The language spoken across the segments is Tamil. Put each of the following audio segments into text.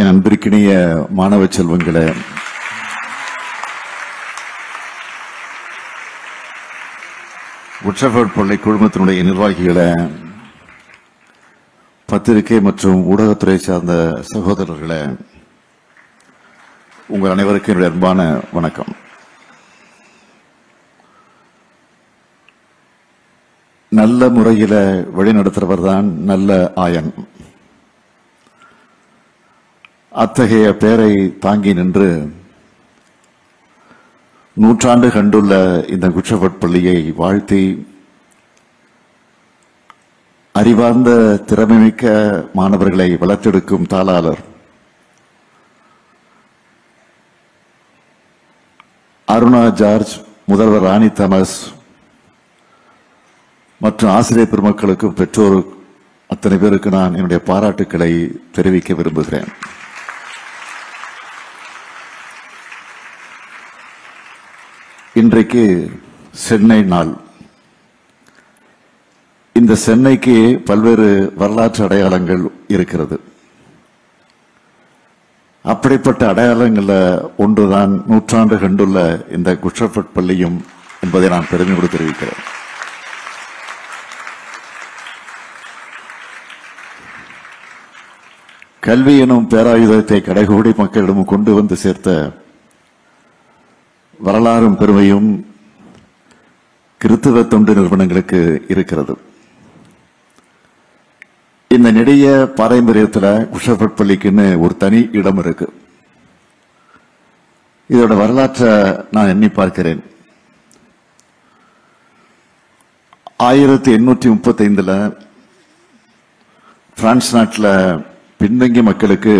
என் அன்பிற்கினிய மாணவ செல்வங்களே, உட்சஃபர்ட் பள்ளி குழுமத்தினுடைய நிர்வாகிகளே, பத்திரிகை மற்றும் ஊடகத்துறை சார்ந்த சகோதரர்களே, உங்கள் அனைவருக்கும் என்னுடைய அன்பான வணக்கம். நல்ல முறையில் வழிநடத்துறவர் தான் நல்ல ஆயன். அத்தகைய பெயரை தாங்கி நின்று நூற்றாண்டு கண்டுள்ள இந்த உட்சஃபர்ட் பள்ளியை வாழ்த்தி அறிவார்ந்த திறமைமிக்க மாணவர்களை வளர்த்தெடுக்கும் தாளாளர் அருணா ஜார்ஜ், முதல்வர் ராணி தாமஸ் மற்றும் ஆசிரியர் பெருமக்களுக்கும் பெற்றோர் அத்தனை பேருக்கு நான் என்னுடைய பாராட்டுக்களை தெரிவிக்க விரும்புகிறேன். இன்றைக்கு சென்னை நாள். இந்த சென்னைக்கு பல்வேறு வரலாற்று அடையாளங்கள் இருக்கிறது. அப்படிப்பட்ட அடையாளங்கள்ல ஒன்றுதான் நூற்றாண்டு கண்டுள்ள இந்த உட்சஃபர்ட் பள்ளியும் என்பதை நான் பெருமையோடு தெரிவிக்கிறேன். கல்வி எனும் பேராயுதத்தை கடைகோடி மக்களிடம் கொண்டு வந்து சேர்த்த வரலாறும் பெருமையும் கிறித்துவ தொண்டு நிறுவனங்களுக்கு இருக்கிறது. இந்த நெடிய பாரம்பரியத்தில் உட்சஃபர்ட் பள்ளிக்குன்னு ஒரு தனி இடம் இருக்கு. இதோட வரலாற்றை நான் எண்ணி பார்க்கிறேன். 1835 பிரான்ஸ் நாட்டில் பின்தங்கிய மக்களுக்கு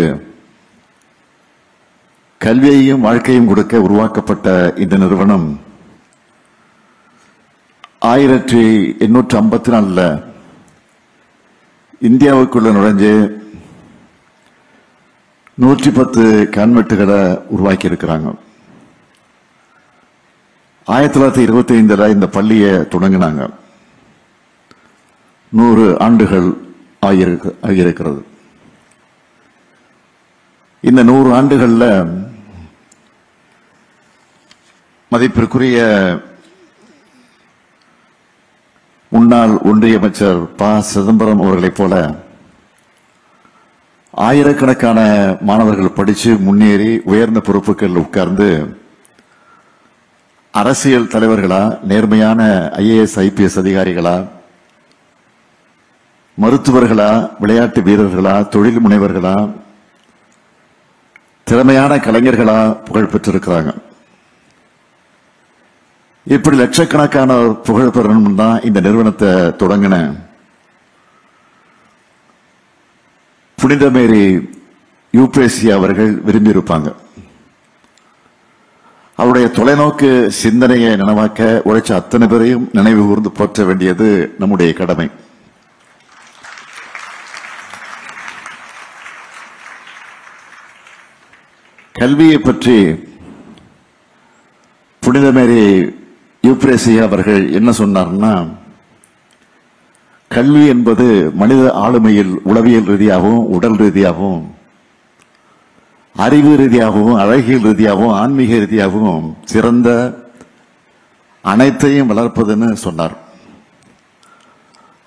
கல்வியையும் வாழ்க்கையும் கொடுக்க உருவாக்கப்பட்ட இந்த நிறுவனம் 1854 இந்தியாவுக்குள்ள நுழைஞ்சு 110 கான்வென்ட்டுகளை உருவாக்கி இருக்கிறாங்க. 1925 இந்த பள்ளியை தொடங்கினாங்க. 100 ஆண்டுகள் ஆகியிருக்கிறது. இந்த 100 ஆண்டுகள்ல மதிப்பிற்குரிய முன்னாள் ஒன்றிய அமைச்சர் ப. சிதம்பரம் அவர்களைப் போல ஆயிரக்கணக்கான மாணவர்கள் படிச்சு முன்னேறி உயர்ந்த பொறுப்புகள் உட்கார்ந்து அரசியல் தலைவர்களா, நேர்மையான IAS IPS அதிகாரிகளா, மருத்துவர்களா, விளையாட்டு வீரர்களா, தொழில் முனைவர்களா, திறமையான கலைஞர்களா புகழ் பெற்றிருக்கிறாங்க. இப்படி லட்சக்கணக்கான புகழ் பெறணும் தான் இந்த நிறுவனத்தை தொடங்கின புனித மேரி யூபேசி அவர்கள் விரும்பியிருப்பாங்க. அவருடைய தொலைநோக்கு சிந்தனையை நனவாக்க உழைச்ச அத்தனை பேரையும் நினைவு கூர்ந்து போற்ற வேண்டியது நம்முடைய கடமை. கல்வியை பற்றி புனித மேரி யூப்ரேசி அவர்கள் என்ன சொன்னார்னா, கல்வி என்பது மனித ஆளுமையில் உளவியல் ரீதியாகவும், உடல் ரீதியாகவும், அறிவு ரீதியாகவும், அழகியல் ரீதியாகவும், ஆன்மீக ரீதியாகவும் சிறந்த அனைத்தையும் வளர்ப்பதுன்னு சொன்னார்.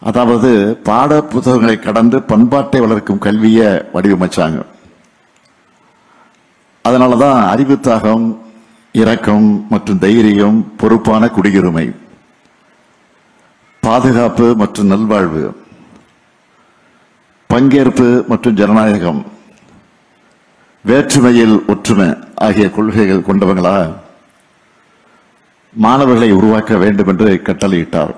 அதாவது பாட புத்தகங்களை கடந்து பண்பாட்டை வளர்க்கும் கல்வியை வடிவமைச்சாங்க. அதனாலதான் அறிவுத்தாகம், இரக்கம் மற்றும் தைரியம், பொறுப்பான குடியுரிமை, பாதுகாப்பு மற்றும் நல்வாழ்வு, பங்கேற்பு மற்றும் ஜனநாயகம், வேற்றுமையில் ஒற்றுமை ஆகிய கொள்கைகள் கொண்டவங்களா மாணவர்களை உருவாக்க வேண்டும் என்று கட்டளையிட்டார்.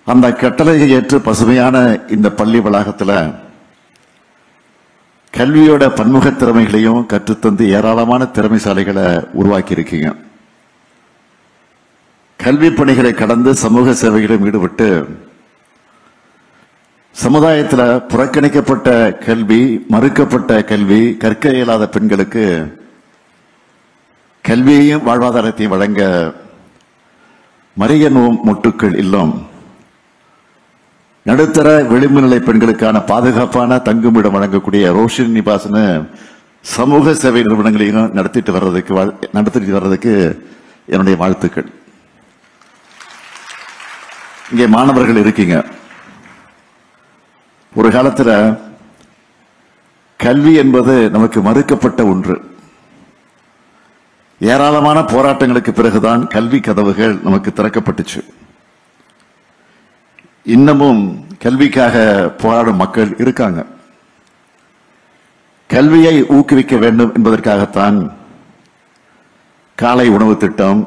அந்த கட்டளையை ஏற்று பசுமையான இந்த பள்ளி வளாகத்தில் கல்வியோட பன்முக திறமைகளையும் கற்றுத்தந்து ஏராளமான திறமைசாலிகளை உருவாக்கி இருக்கீங்க. கல்வி பணிகளை கடந்து சமூக சேவைகளிலும் ஈடுபட்டு சமுதாயத்தில் புறக்கணிக்கப்பட்ட கல்வி, மறுக்கப்பட்ட கல்வி, கற்க இயலாத பெண்களுக்கு கல்வியையும் வாழ்வாதாரத்தையும் வழங்க மரியன் மொட்டுக்கள் இல்லம் நடுத்தர விளிம்பு நிலை பெண்களுக்கான பாதுகாப்பான தங்குமிடம் வழங்கக்கூடிய ரோஷினி நிவாஸ்னு சமூக சேவை நிறுவனங்களையும் நடத்திட்டு வர்றதுக்கு என்னுடைய வாழ்த்துக்கள். இங்கே மாணவர்கள் இருக்கீங்க. ஒரு காலத்துல கல்வி என்பது நமக்கு மறுக்கப்பட்ட ஒன்று. ஏராளமான போராட்டங்களுக்கு பிறகுதான் கல்வி கதவுகள் நமக்கு திறக்கப்பட்டுச்சு. இன்னமும் கல்விக்காக போராடும் மக்கள் இருக்காங்க. கல்வியை ஊக்குவிக்க வேண்டும் என்பதற்காகத்தான் காலை உணவு திட்டம்,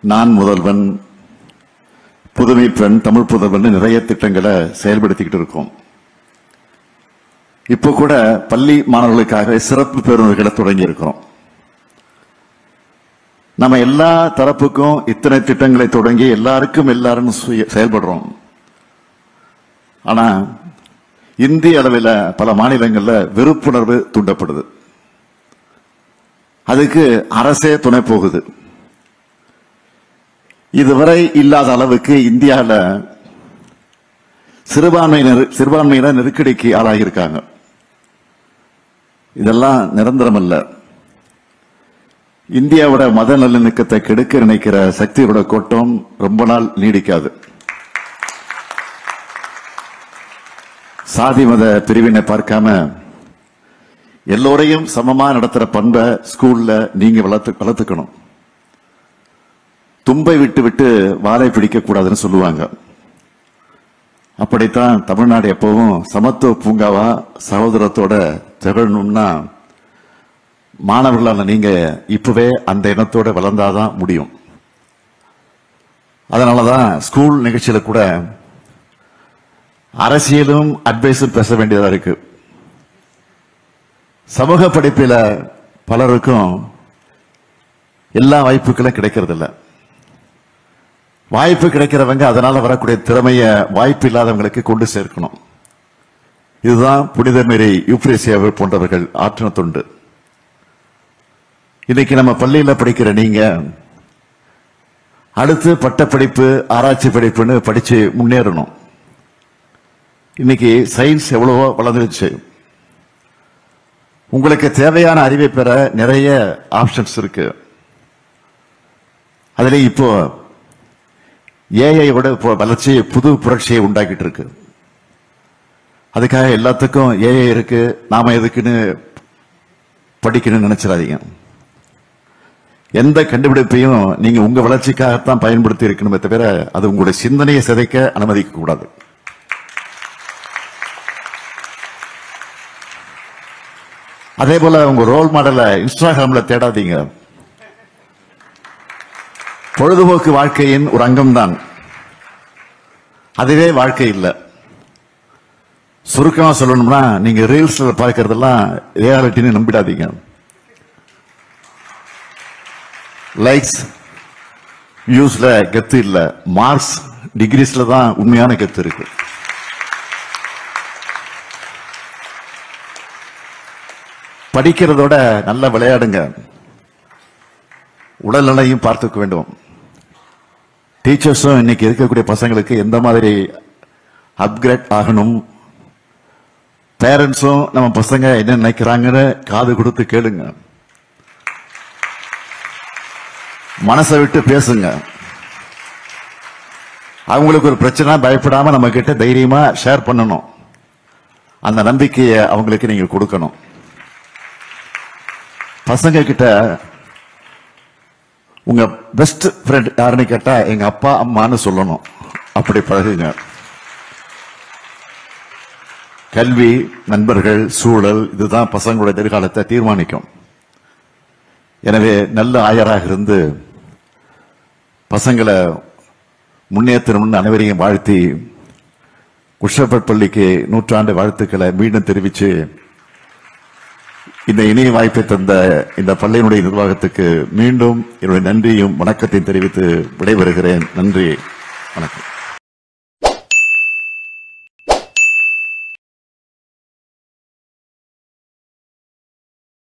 நான் முதல்வன், புதுமை பெண், தமிழ் புதல்வன் நிறைய திட்டங்களை செயல்படுத்திக்கிட்டு இருக்கோம். இப்போ கூட பள்ளி மாணவர்களுக்காக சிறப்பு பேருந்துகளை தொடங்கி இருக்கிறோம். நம்ம எல்லா தரப்புக்கும் இத்தனை திட்டங்களை தொடங்கி எல்லாருக்கும் எல்லாரும் செயல்படுறோம். ஆனா இந்திய அளவில் பல மாநிலங்களில் வெறுப்புணர்வு தூண்டப்படுது. அதுக்கு அரசே துணை போகுது. இதுவரை இல்லாத அளவுக்கு இந்தியாவில் சிறுபான்மையினர் நெருக்கடிக்கு ஆளாகியிருக்காங்க. இதெல்லாம் நிரந்தரம் அல்ல. இந்தியாவோட மத நல்லிணக்கத்தை கெடுக்க நினைக்கிற சக்தியோட கோட்டம் ரொம்ப நாள் நீடிக்காது. சாதி மத பிரிவினை பார்க்காம எல்லோரையும் சமமா நடத்துற பண்பை ஸ்கூல்ல நீங்க வளர்த்துக்கணும். தும்பை விட்டு விட்டு வாழை பிடிக்க கூடாதுன்னு சொல்லுவாங்க. அப்படித்தான் தமிழ்நாடு எப்பவும் சமத்துவ பூங்காவா சகோதரத்தோட திகழணும்னா மாணவர்களான நீங்க இப்பவே அந்த எண்ணத்தோட வளர்ந்தாதான் முடியும். அதனாலதான் ஸ்கூல் நிகழ்ச்சியில கூட அரசியலும் அட்வைஸும் பேச வேண்டியதா இருக்கு. சமூக படிப்பில பலருக்கும் எல்லா வாய்ப்புகளும் கிடைக்கிறது இல்ல. வாய்ப்பு கிடைக்கிறவங்க அதனால வரக்கூடிய திறமைய வாய்ப்பு இல்லாதவங்களுக்கு கொண்டு சேர்க்கணும். இதுதான் புனித மேரி யூப்ரேசியா போன்றவர்கள் ஆற்றின தொண்டு. இன்னைக்கு நம்ம பள்ளியில படிக்கிற நீங்க அடுத்து பட்டப்படிப்பு, ஆராய்ச்சி படிப்புன்னு படிச்சு முன்னேறணும். இன்னைக்கு சயின்ஸ் எவ்வளவோ வளர்ந்துருச்சு. உங்களுக்கு தேவையான அறிவை பெற நிறைய ஆப்ஷன்ஸ் இருக்கு. அதுல இப்போ ஏஐயோட வளர்ச்சி புது புரட்சியை உண்டாக்கிட்டு இருக்கு. அதுக்காக எல்லாத்துக்கும் ஏஐ இருக்கு, நாம எதுக்குன்னு படிக்கணும்னு நினைச்சிடாதீங்க. எந்த கண்டுபிடிப்பையும் நீங்க உங்க வளர்ச்சிக்காகத்தான் பயன்படுத்தி இருக்கணுமே தவிர அது உங்களுடைய சிந்தனையை சிதைக்க அனுமதிக்க கூடாது. அதே போல உங்க ரோல் மாடலை இன்ஸ்டாகிராம்ல தேடாதீங்க. பொழுதுபோக்கு வாழ்க்கையின் ஒரு அங்கம்தான், அதுவே வாழ்க்கை இல்லை. சுருக்கமா சொல்லணும்னா நீங்க ரீல்ஸ்ல பார்க்கறதெல்லாம் ரியாலிட்டின்னு நம்பிடாதீங்க. லைக்ஸ் வியூஸ்ல கெத்து இல்ல, மார்க்ஸ் டிகிரிஸ்ல தான் உண்மையான கெத்து இருக்கு. படிக்கிறதோட நல்லா விளையாடுங்க, உடல்நிலையும் பார்த்துக்க வேண்டும். டீச்சர்ஸும் இன்னைக்கு இருக்கக்கூடிய பசங்களுக்கு எந்த மாதிரி அப்கிரேட் ஆகணும், பேரண்ட்ஸும் நம்ம பசங்க என்ன நினைக்கிறாங்கன்னு காது கொடுத்து கேளுங்க, மனசை விட்டு பேசுங்க. அவங்களுக்கு ஒரு பிரச்சனை பயப்படாம நம்ம கிட்ட தைரியமா ஷேர் பண்ணணும். அந்த நம்பிக்கையை அவங்களுக்கு நீங்க கொடுக்கணும். பசங்க கிட்ட உங்க பெஸ்ட் ஃப்ரெண்ட் யாருன்னு கேட்டா எங்க அப்பா அம்மான்னு சொல்லணும். அப்படி பழகுங்க. கல்வி, நண்பர்கள், சூழல் இதுதான் பசங்களோட எதிர்காலத்தை தீர்மானிக்கும். எனவே நல்ல ஆயராக இருந்து பசங்களை முன்னேற்றணும்னு அனைவரையும் வாழ்த்தி குஷபட் பள்ளிக்கு 100 வாழ்த்துக்களை மீண்டும் தெரிவித்து இந்த இணைய வாய்ப்பை தந்த இந்த பள்ளியினுடைய நிர்வாகத்துக்கு மீண்டும் என்னுடைய நன்றியும் வணக்கத்தையும் தெரிவித்து விடைபெறுகிறேன். நன்றி, வணக்கம்.